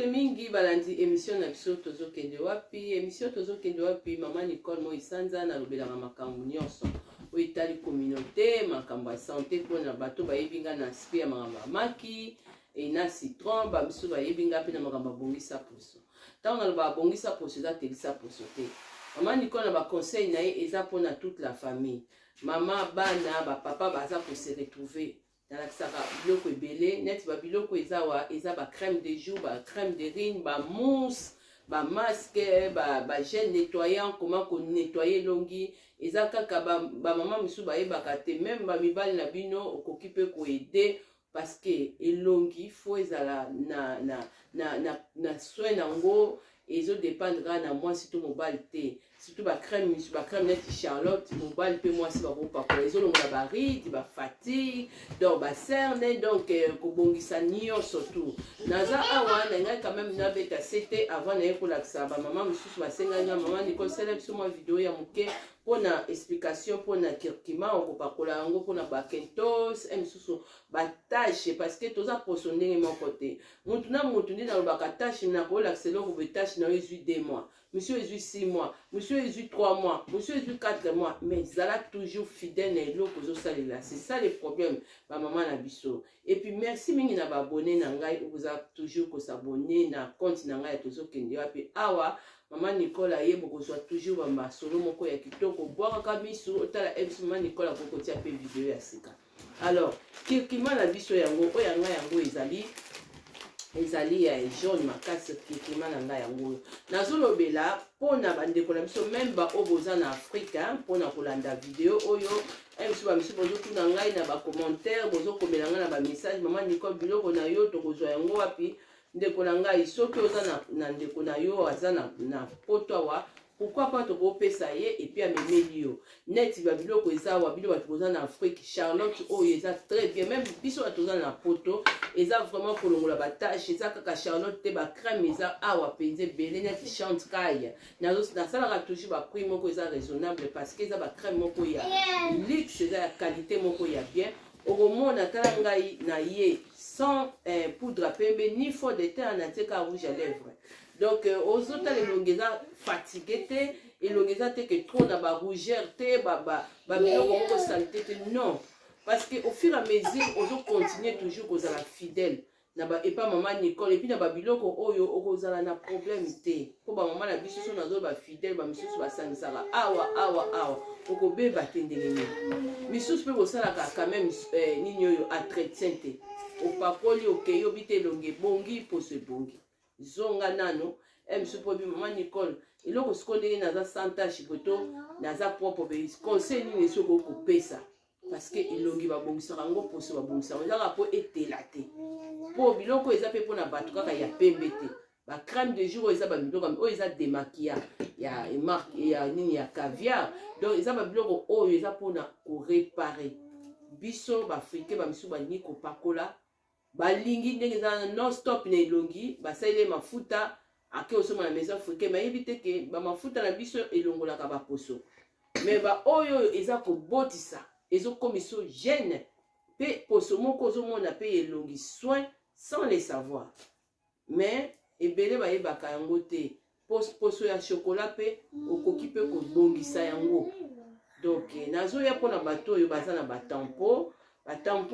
Bosole mingi balandi émission na biso tozo kende wapi émission tozo kende wapi Maman Nicole Moi Sanza na lobelanga makambo nyonso oitali communauté makambo ya santé pona bato bayebinga na spi ya maki et na citron ba biso bayebinga pe na makambo bongisa poso tant na ba bongisa poso za telisa poso te Maman Nicole na ba conseil na ye eza pona toute la famille maman bana ba papa baza pour se retrouver dans la saka biloko ebele net ba biloko ezawa eza ba crème de jour ba crème de rine ba mousse ba masque ba gel nettoyant comment qu'on nettoyer longi eza kaka ba maman misu ba yebaka te même ba mibali na bino okoki pe ko aider parce que elongi faut ezala na soin nango ezo dépendra na moi surtout mobile te surtout ba crème net Charlotte mobile pe moi si ba ko pa ezo longa ba ride ba fatigue donc ba cerne donc ko bongisa nio surtout naza awa na ngai quand même na beta c'était avant na ko laksa ba maman mususu ba senga nya maman Nicole célèbre sur moi vidéo ya muke pona explication pona kirkima on ko pakola yango pona ba kentos mususu ba tâche parce que toza posonner mon côté mutu na ba tâche na ko laksa lo ko tâche na 2 mois monsieur est 6 mois monsieur est 3 mois monsieur est 4 mois mais zala toujours fidèle et l'eau que ça c'est ça le problème ba maman na biso et puis merci mingi na ba abonné na ngai vous a toujours ko s'abonner na compte na ngai tozo kende wapi awa Maman Nicole ayebo ko soit toujours ba masolo moko ya kitoko boire ka misu otala Maman Nicole ko tia pe vidéo ya sika alors kirkima na biso yango oyanga yango ezali ya jaune makasi kirkima na ngai yango nazolobela pona bandeko na biso même ba oboza na Afrique pona kolanda vidéo oyo biso ba misu bozo kuna ngai na ba commentaire bozo komela ngai na ba message Maman Nicole biloko na yo tokozwa yango wapi ndeko na ngai soki oza na ndeko na yo aza na poto awa pourquoi pas tokopesa ye et puis amemeli yo net ba biloko eza wa biloko toza na Afrique Charlotte oyo eza très bien même biso toza na poto eza vraiment kolongola ba tâche eza kaka Charlotte te ba crème eza awa penze belé net chante kaya na sala toujours ba prix moko eza raisonnable parce que eza ba crème moko ya luxe eza ya qualité moko ya bien okomona tala ngai na ye sans poudre à pembe ni faux de teint na teka rouge à lèvres donc ozota les longeza fatigué te et longeza te que trop na ba rougeur te ba biloko moko saleté te non parce que au fur et à mesure ozo continuer toujours kozala fidèle na ba et pas Maman Nicole et puis na ba biloko oyo okozala na problème te po ba maman na biso so nazo ba fidèle ba misusu ba sangisaka awa okobeba te ndenge misusu pe bosala quand même nini oyo entretien te opakoli okeyo bite longe bongi poso bongi zonga nano misusu po bi Maman Nicole iloko sikondeli naza santa chipoto naza propre be conseil nini soko kopesa parce que ilongi ba bongisa rango poso ba bongisa ezaka po etela te po biloko eza pe pona bato kaka ya pembe te ba crème de jour eza ba biloko oyo eza démaquillant ya marque ya nini ya caviar donc eza ba biloko oyo eza pona ko réparer biso ba africain ba misu ba ni ko pakola balingi ndenge eza non stop na elongi basaile mafuta ake osoma na maison africaine bayebi te ke ba mafuta na biso elongolaka ba poso mais ba oyo eza ko botisa ezo komiso gêne pe poso moko ozomona pe elongi soin sans les savoir mais ebele bayebaka yango te poso ya chocolat pe okoki pe kobongisa yango donc nazoya mpona bato oyo baza na batampo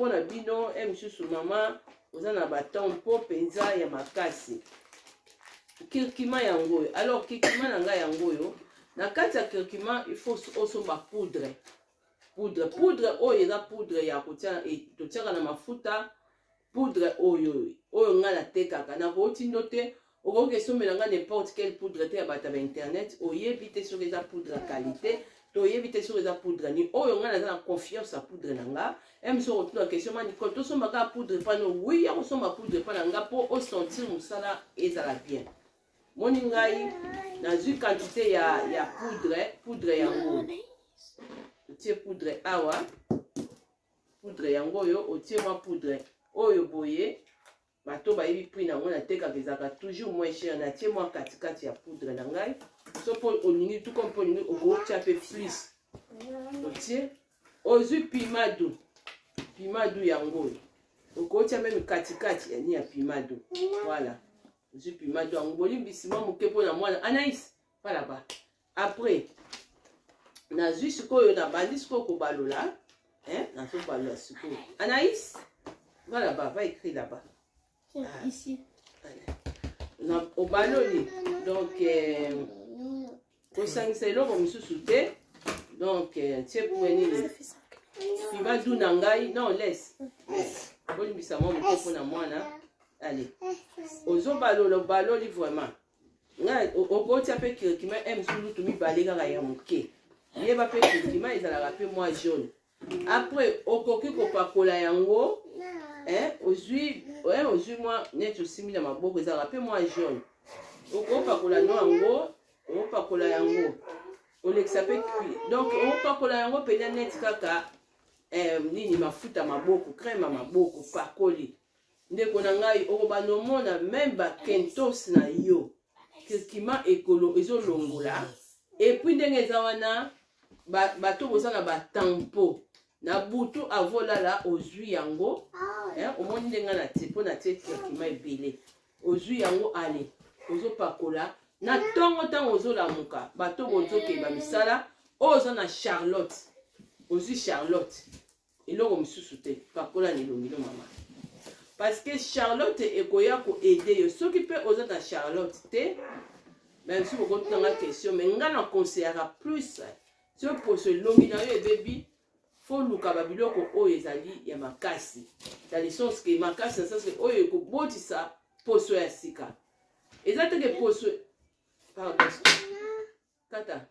na bino misusu mama oza na batampo penza ya makasi kirkima yango oyo alors kirkima na ngai yango oyo na kati ya kirkima il faut osomba poudre oyo eza poudre ya kotia totiaka na mafuta poudre oyo ngai natekaka nakotindo te okoki esomela ngai n'importe quelle poudre te ya bato ya internet oyebi te soki eza poudre ya qualité toyebi te soki eza poudre ni oyo ngai naza na confiance ya poudre na nga emiso kotuna question Maman Nicole tosombaka poudre mpana oui ya kosomba poudre mpana nga mpo osentir mosala ezala bien moni ngai nazwi quantité ya poudre yango otie poudre awa poudre yango oyo otie mwa poudre oyo boye bato bayebi prix nango natekaka ezalaka toujours moins cher natie mwa katikati ya poudre na ngai so mpo olingi tout comme mpo olingi okotia mpe flis otie ozwi pimadu yango oyo okotia meme katikati ya pimadu voilà ozwi pima donc bolimbisi mwa moke mpona mwana Anaïs pas là-bas. Après nazwi sikoyo nabandi sikoyo kobalola nazobalola sikoyo Anaïs va là-bas, va écrire là-bas ici obaloli donc kosangisa eloko mosusu te donc tie prenini pima duna ngai non laisse bolimbisa mwa moke mpona mwana allez ozobalola obaloli vraiment ngai okotia mpe kirikima msulutu mibale kaka ya moke yeba mpe kirikima ezalaka mpe mwa jaune après okoki kopakola yango ozwi mwa neti osimbi na maboko ezalaka mpe mwa jaune okopakola no yango opakola yango olekisa mpe donc opakola yango mpena neti kaka nini mafuta maboko crème maboko pakoli ndeko na ngai okobanda omona même bakentos na yo kirikima ekolo ezolongola epuis ndenge eza wana bato boza na batampo na butu avolala ozwi yango omoni ndenge na te mpo na tie kirikima ebele ozwi yango ale ozopakola na ntango ozolamuka bato bozokeba misala oyo oza na Charlotte ozwi Charlotte eloko mosusu te pakola na elongilo mama parce que Charlotte ekoya koede yo soki mpe oza na Charlotte te même si okotanga question mais nga na conseillera plus si poso elongi na yo ebebi fo luka babiloko oyo ezali ya makasi dans le sens que makasi na sens oyo ekobotisa poso ya sika eza teke poso pardon kata